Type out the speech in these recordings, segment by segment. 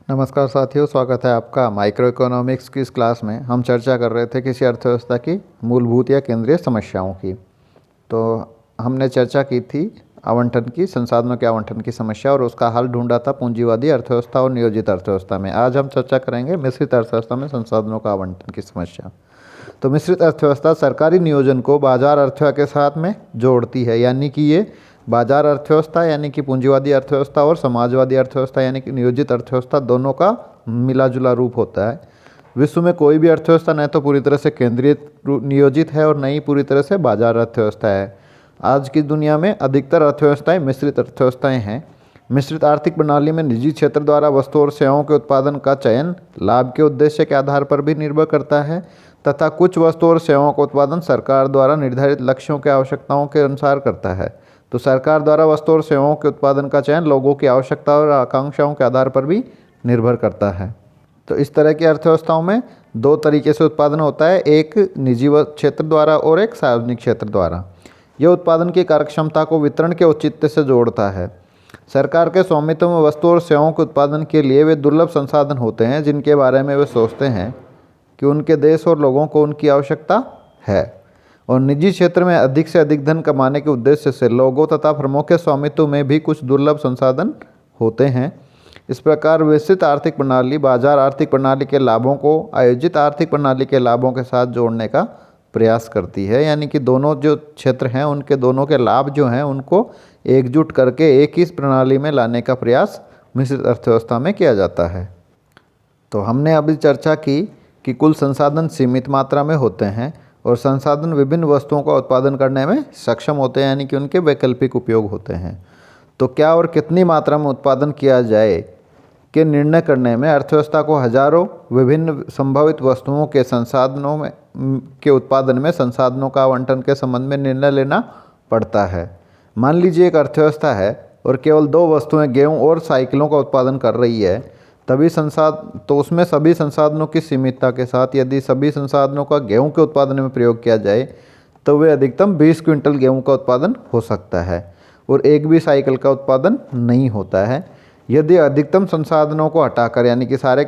नमस्कार साथियों, स्वागत है आपका माइक्रो इकोनॉमिक्स की इस क्लास में। हम चर्चा कर रहे थे किसी अर्थव्यवस्था की मूलभूत या केंद्रीय समस्याओं की। तो हमने चर्चा की थी आवंटन की, संसाधनों के आवंटन की समस्या, और उसका हल ढूंढा था पूंजीवादी अर्थव्यवस्था और नियोजित अर्थव्यवस्था में। आज हम चर्चा करेंगे मिश्रित अर्थव्यवस्था में संसाधनों का आवंटन की समस्या। तो मिश्रित अर्थव्यवस्था सरकारी नियोजन को बाजार अर्थव्यवस्था के साथ में जोड़ती है, यानी कि ये बाजार अर्थव्यवस्था यानी कि पूंजीवादी अर्थव्यवस्था और समाजवादी अर्थव्यवस्था यानी कि नियोजित अर्थव्यवस्था दोनों का मिला जुला रूप होता है। विश्व में कोई भी अर्थव्यवस्था न तो पूरी तरह से केंद्रीय नियोजित है और न ही पूरी तरह से बाजार अर्थव्यवस्था है। आज की दुनिया में अधिकतर अर्थव्यवस्थाएं मिश्रित अर्थव्यवस्थाएं हैं। मिश्रित आर्थिक प्रणाली में निजी क्षेत्र द्वारा वस्तु और सेवाओं के उत्पादन का चयन लाभ के उद्देश्य के आधार पर भी निर्भर करता है, तथा कुछ वस्तु और सेवाओं का उत्पादन सरकार द्वारा निर्धारित लक्ष्यों के आवश्यकताओं के अनुसार करता है। तो सरकार द्वारा वस्तु और सेवाओं के उत्पादन का चयन लोगों की आवश्यकता और आकांक्षाओं के आधार पर भी निर्भर करता है। तो इस तरह की अर्थव्यवस्थाओं में दो तरीके से उत्पादन होता है, एक निजी क्षेत्र द्वारा और एक सार्वजनिक क्षेत्र द्वारा। यह उत्पादन की कार्यक्षमता को वितरण के औचित्य से जोड़ता है। सरकार के स्वामित्व में वस्तु और सेवाओं के उत्पादन के लिए वे दुर्लभ संसाधन होते हैं जिनके बारे में वे सोचते हैं कि उनके देश और लोगों को उनकी आवश्यकता है। और निजी क्षेत्र में अधिक से अधिक धन कमाने के उद्देश्य से लोगों तथा फर्मों के स्वामित्व में भी कुछ दुर्लभ संसाधन होते हैं। इस प्रकार विस्तृत आर्थिक प्रणाली बाजार आर्थिक प्रणाली के लाभों को आयोजित आर्थिक प्रणाली के लाभों के साथ जोड़ने का प्रयास करती है, यानी कि दोनों जो क्षेत्र हैं उनके दोनों के लाभ जो हैं उनको एकजुट करके एक ही प्रणाली में लाने का प्रयास मिश्रित अर्थव्यवस्था में किया जाता है। तो हमने अभी चर्चा की कि कुल संसाधन सीमित मात्रा में होते हैं और संसाधन विभिन्न वस्तुओं का उत्पादन करने में सक्षम होते हैं, यानी कि उनके वैकल्पिक उपयोग होते हैं। तो क्या और कितनी मात्रा में उत्पादन किया जाए के निर्णय करने में अर्थव्यवस्था को हजारों विभिन्न संभावित वस्तुओं के संसाधनों में के उत्पादन में संसाधनों का आवंटन के संबंध में निर्णय लेना पड़ता है। मान लीजिए एक अर्थव्यवस्था है और केवल दो वस्तुएं गेहूँ और साइकिलों का उत्पादन कर रही है, तो उसमें सभी संसाधनों की सीमितता के साथ यदि सभी संसाधनों का गेहूं के उत्पादन में प्रयोग किया जाए तो वे अधिकतम 20 क्विंटल गेहूं का उत्पादन हो सकता है और एक भी साइकिल का उत्पादन नहीं होता है। यदि अधिकतम संसाधनों को हटाकर, यानी कि सारे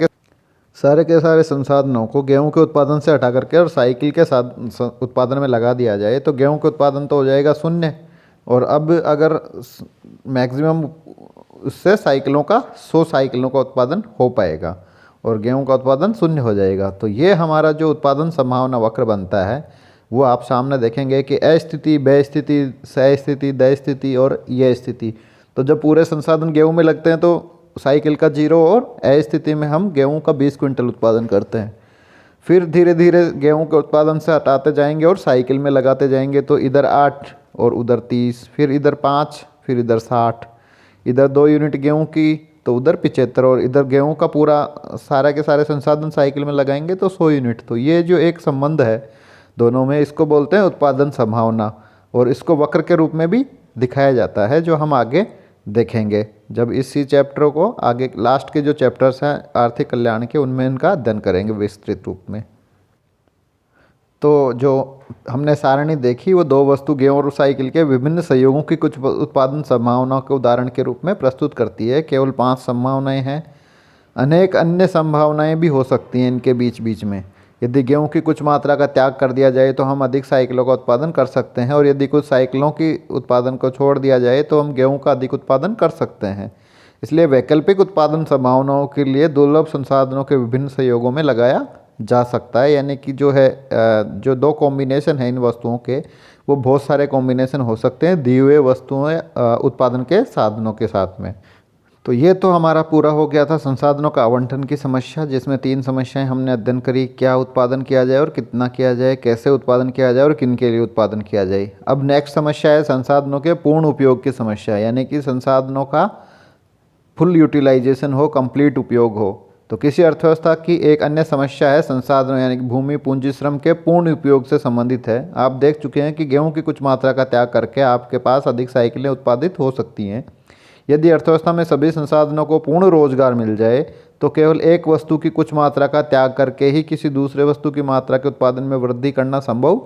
के सारे संसाधनों को गेहूं के उत्पादन से हटा करके और साइकिल के साथ उत्पादन में लगा दिया जाए तो गेहूँ के उत्पादन तो हो जाएगा शून्य। और अब अगर मैक्सिमम उससे साइकिलों का 100 साइकिलों का उत्पादन हो पाएगा और गेहूं का उत्पादन शून्य हो जाएगा। तो ये हमारा जो उत्पादन संभावना वक्र बनता है वो आप सामने देखेंगे कि अस्थिति, ब स्थिति, स स्थिति, द स्थिति और ये स्थिति। तो जब पूरे संसाधन गेहूं में लगते हैं तो साइकिल का 0 और अस्थिति में हम गेहूँ का 20 क्विंटल उत्पादन करते हैं। फिर धीरे धीरे गेहूँ के उत्पादन से हटाते जाएंगे और साइकिल में लगाते जाएंगे, तो इधर 8 और उधर 30, फिर इधर 5, फिर इधर 60, इधर 2 यूनिट गेहूं की तो उधर 75, और इधर गेहूं का पूरा सारे के सारे संसाधन साइकिल में लगाएंगे तो 100 यूनिट। तो ये जो एक संबंध है दोनों में, इसको बोलते हैं उत्पादन संभावना, और इसको वक्र के रूप में भी दिखाया जाता है जो हम आगे देखेंगे जब इसी चैप्टर को आगे लास्ट के जो चैप्टर्स हैं आर्थिक कल्याण के उनमें इनका अध्ययन करेंगे विस्तृत रूप में। तो जो हमने सारणी देखी वो दो वस्तु गेहूं और साइकिल के विभिन्न संयोगों की कुछ उत्पादन संभावनाओं के उदाहरण के रूप में प्रस्तुत करती है। केवल 5 संभावनाएं हैं, अनेक अन्य संभावनाएं भी हो सकती हैं इनके बीच बीच में। यदि गेहूं की कुछ मात्रा का त्याग कर दिया जाए तो हम अधिक साइकिलों का उत्पादन कर सकते हैं, और यदि कुछ साइकिलों की उत्पादन को छोड़ दिया जाए तो हम गेहूँ का अधिक उत्पादन कर सकते हैं। इसलिए वैकल्पिक उत्पादन संभावनाओं के लिए दुर्लभ संसाधनों के विभिन्न संयोगों में लगाया जा सकता है, यानी कि जो दो कॉम्बिनेशन है इन वस्तुओं के वो बहुत सारे कॉम्बिनेशन हो सकते हैं दी हुए वस्तुएं उत्पादन के साधनों के साथ में। तो ये तो हमारा पूरा हो गया था संसाधनों का आवंटन की समस्या, जिसमें 3 समस्याएं हमने अध्ययन करी, क्या उत्पादन किया जाए और कितना किया जाए, कैसे उत्पादन किया जाए और किन के लिए उत्पादन किया जाए। अब नेक्स्ट समस्या है संसाधनों के पूर्ण उपयोग की समस्या, यानी कि संसाधनों का फुल यूटिलाइजेशन हो, कंप्लीट उपयोग हो। तो किसी अर्थव्यवस्था की एक अन्य समस्या है संसाधनों यानी कि भूमि, पूंजी, श्रम के पूर्ण उपयोग से संबंधित है। आप देख चुके हैं कि गेहूं की कुछ मात्रा का त्याग करके आपके पास अधिक साइकिलें उत्पादित हो सकती हैं। यदि अर्थव्यवस्था में सभी संसाधनों को पूर्ण रोजगार मिल जाए तो केवल एक वस्तु की कुछ मात्रा का त्याग करके ही किसी दूसरे वस्तु की मात्रा के उत्पादन में वृद्धि करना संभव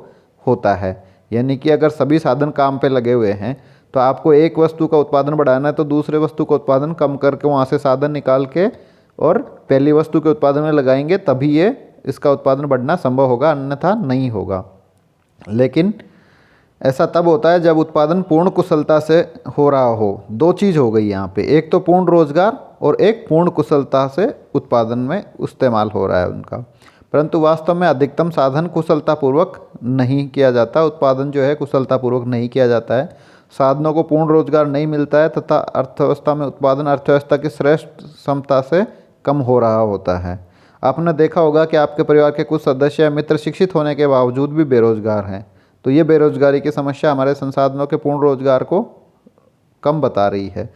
होता है। यानी कि अगर सभी साधन काम पे लगे हुए हैं तो आपको एक वस्तु का उत्पादन बढ़ाना है तो दूसरे वस्तु का उत्पादन कम करके वहाँ से साधन निकाल के और पहली वस्तु के उत्पादन में लगाएंगे तभी ये इसका उत्पादन बढ़ना संभव होगा, अन्यथा नहीं होगा। लेकिन ऐसा तब होता है जब उत्पादन पूर्ण कुशलता से हो रहा हो। दो चीज़ हो गई यहाँ पे, एक तो पूर्ण रोजगार और एक पूर्ण कुशलता से उत्पादन में इस्तेमाल हो रहा है उनका। परंतु वास्तव में अधिकतम साधन कुशलतापूर्वक नहीं किया जाता, उत्पादन जो है कुशलतापूर्वक नहीं किया जाता है, साधनों को पूर्ण रोजगार नहीं मिलता है तथा अर्थव्यवस्था में उत्पादन अर्थव्यवस्था की श्रेष्ठ क्षमता से कम हो रहा होता है। आपने देखा होगा कि आपके परिवार के कुछ सदस्य या मित्र शिक्षित होने के बावजूद भी बेरोजगार हैं, तो ये बेरोजगारी की समस्या हमारे संसाधनों के पूर्ण रोजगार को कम बता रही है।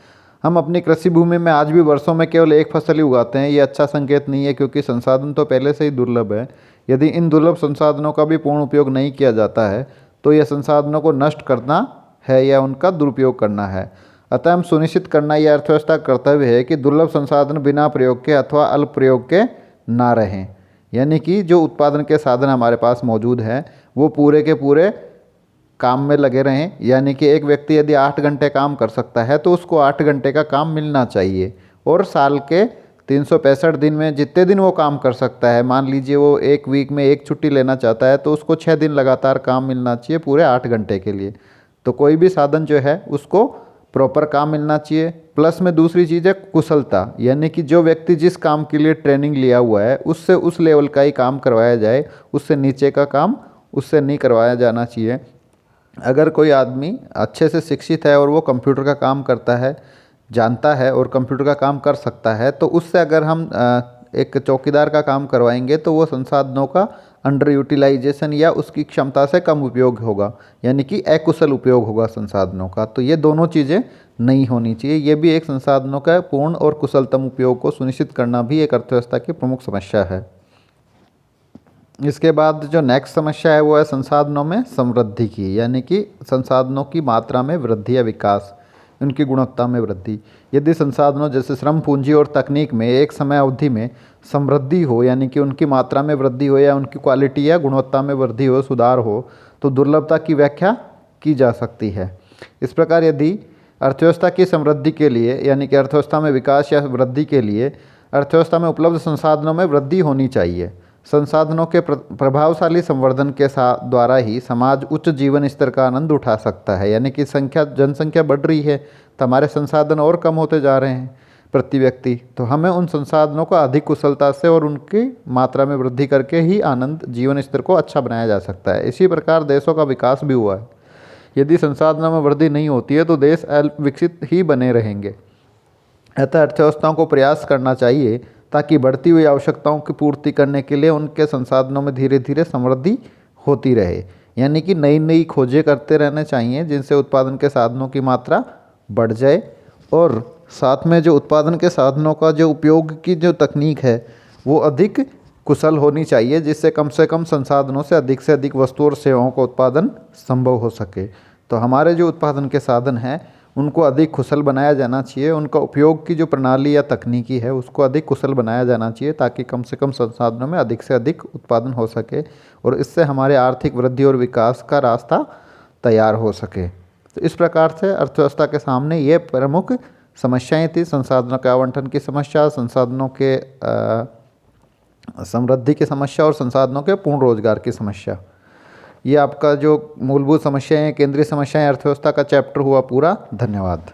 हम अपनी कृषि भूमि में आज भी वर्षों में केवल एक फसल ही उगाते हैं, ये अच्छा संकेत नहीं है, क्योंकि संसाधन तो पहले से ही दुर्लभ है। यदि इन दुर्लभ संसाधनों का भी पूर्ण उपयोग नहीं किया जाता है तो यह संसाधनों को नष्ट करना है या उनका दुरुपयोग करना है। अतः हम सुनिश्चित करना यह अर्थव्यवस्था का कर्तव्य है कि दुर्लभ संसाधन बिना प्रयोग के अथवा अल्प प्रयोग के ना रहें। यानी कि जो उत्पादन के साधन हमारे पास मौजूद हैं वो पूरे के पूरे काम में लगे रहें। यानी कि एक व्यक्ति यदि 8 घंटे काम कर सकता है तो उसको 8 घंटे का काम मिलना चाहिए, और साल के 365 दिन में जितने दिन वो काम कर सकता है, मान लीजिए वो एक वीक में एक छुट्टी लेना चाहता है तो उसको 6 दिन लगातार काम मिलना चाहिए पूरे 8 घंटे के लिए। तो कोई भी साधन जो है उसको प्रॉपर काम मिलना चाहिए। प्लस में दूसरी चीज़ है कुशलता, यानी कि जो व्यक्ति जिस काम के लिए ट्रेनिंग लिया हुआ है उससे उस लेवल का ही काम करवाया जाए, उससे नीचे का काम उससे नहीं करवाया जाना चाहिए। अगर कोई आदमी अच्छे से शिक्षित है और वो कंप्यूटर का काम करता है, जानता है और कंप्यूटर का काम कर सकता है, तो उससे अगर हम एक चौकीदार का काम करवाएंगे तो वो संसाधनों का अंडर यूटिलाइजेशन या उसकी क्षमता से कम उपयोग होगा, यानी कि अकुशल उपयोग होगा संसाधनों का। तो ये दोनों चीज़ें नहीं होनी चाहिए। ये भी एक संसाधनों का पूर्ण और कुशलतम उपयोग को सुनिश्चित करना भी एक अर्थव्यवस्था की प्रमुख समस्या है। इसके बाद जो नेक्स्ट समस्या है वो है संसाधनों में समृद्धि की, यानी कि संसाधनों की मात्रा में वृद्धि या विकास, उनकी गुणवत्ता में वृद्धि। यदि संसाधनों जैसे श्रम, पूंजी और तकनीक में एक समय अवधि में समृद्धि हो, यानी कि उनकी मात्रा में वृद्धि हो या उनकी क्वालिटी या गुणवत्ता में वृद्धि हो, सुधार हो, तो दुर्लभता की व्याख्या की जा सकती है। इस प्रकार यदि अर्थव्यवस्था की समृद्धि के लिए, यानी कि अर्थव्यवस्था में विकास या वृद्धि के लिए अर्थव्यवस्था में उपलब्ध संसाधनों में वृद्धि होनी चाहिए। संसाधनों के प्रभावशाली संवर्धन के साथ द्वारा ही समाज उच्च जीवन स्तर का आनंद उठा सकता है। यानी कि जनसंख्या बढ़ रही है तो हमारे संसाधन और कम होते जा रहे हैं प्रति व्यक्ति, तो हमें उन संसाधनों को अधिक कुशलता से और उनकी मात्रा में वृद्धि करके ही आनंद जीवन स्तर को अच्छा बनाया जा सकता है। इसी प्रकार देशों का विकास भी हुआ है। यदि संसाधनों में वृद्धि नहीं होती है तो देश अल्प विकसित ही बने रहेंगे। अतः अर्थव्यवस्थाओं को प्रयास करना चाहिए ताकि बढ़ती हुई आवश्यकताओं की पूर्ति करने के लिए उनके संसाधनों में धीरे धीरे समृद्धि होती रहे। यानी कि नई नई खोजें करते रहने चाहिए जिनसे उत्पादन के साधनों की मात्रा बढ़ जाए, और साथ में जो उत्पादन के साधनों का जो उपयोग की जो तकनीक है वो अधिक कुशल होनी चाहिए, जिससे कम से कम संसाधनों से अधिक वस्तु और सेवाओं का उत्पादन संभव हो सके। तो हमारे जो उत्पादन के साधन हैं उनको अधिक कुशल बनाया जाना चाहिए, उनका उपयोग की जो प्रणाली या तकनीकी है उसको अधिक कुशल बनाया जाना चाहिए, ताकि कम से कम संसाधनों में अधिक से अधिक उत्पादन हो सके और इससे हमारे आर्थिक वृद्धि और विकास का रास्ता तैयार हो सके। तो इस प्रकार से अर्थव्यवस्था के सामने ये प्रमुख समस्याएं थी, संसाधनों के आवंटन की समस्या, संसाधनों के समृद्धि की समस्या और संसाधनों के पूर्ण रोजगार की समस्या। ये आपका जो मूलभूत समस्याएं, केंद्रीय समस्याएं अर्थव्यवस्था का चैप्टर हुआ पूरा। धन्यवाद।